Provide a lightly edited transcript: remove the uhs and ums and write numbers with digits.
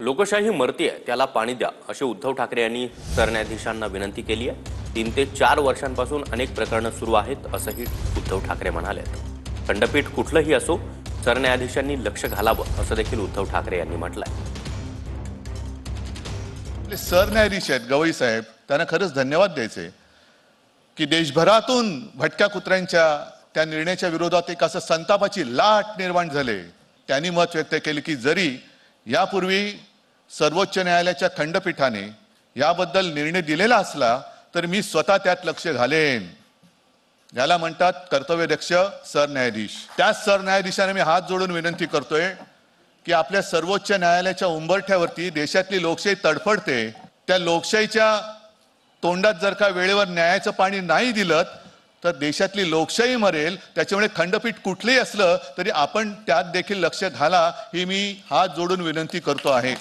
लोकशाही मरतीये त्याला पाणी द्या अशी उद्धव ठाकरे यांनी सरन्यायाधीशांना विनंती केली आहे। 3 ते 4 वर्षांपासून अनेक प्रकरणं सुरू आहेत असंही उद्धव ठाकरे म्हणाले। खंडपीठ कुठलंही असो सरन्यायाधीशांनी लक्ष घालावं असं देखील उद्धव ठाकरे यांनी म्हटलंय। सरन्यायाधीश आहेत गवई साहेब, त्यांना खरंच धन्यवाद द्यायचे की देशभरातून भटक्या कुत्र्यांच्या त्या निर्णयाच्या विरोधात एक असं संतापाची लाट निर्माण झाले। त्यांनी मत व्यक्त केले की जरी यापूर्वी सर्वोच्च न्यायालयाच्या खंडपीठाने याबद्दल निर्णय दिलेला असला तर मी स्वतः त्यात लक्ष घालेन। याला म्हणतात कर्तव्यदक्ष सरन्यायाधीश। त्याच सरन्यायाधीशाने मी हात जोडून विनंती करतोय की आपल्या सर्वोच्च न्यायालयाच्या उंबरठ्यावरती देशातली लोकशाही तडफडते, त्या लोकशाहीच्या तोंडात जर का वेळेवर न्यायाचं पाणी नाही दिलं तर देशातली लोकशाही मरेल। त्याच्यामुळे खंडपीठ कुठलेही असलं तरी आपण त्यात देखील लक्ष घाला ही मी हात जोडून विनंती करतो आहे।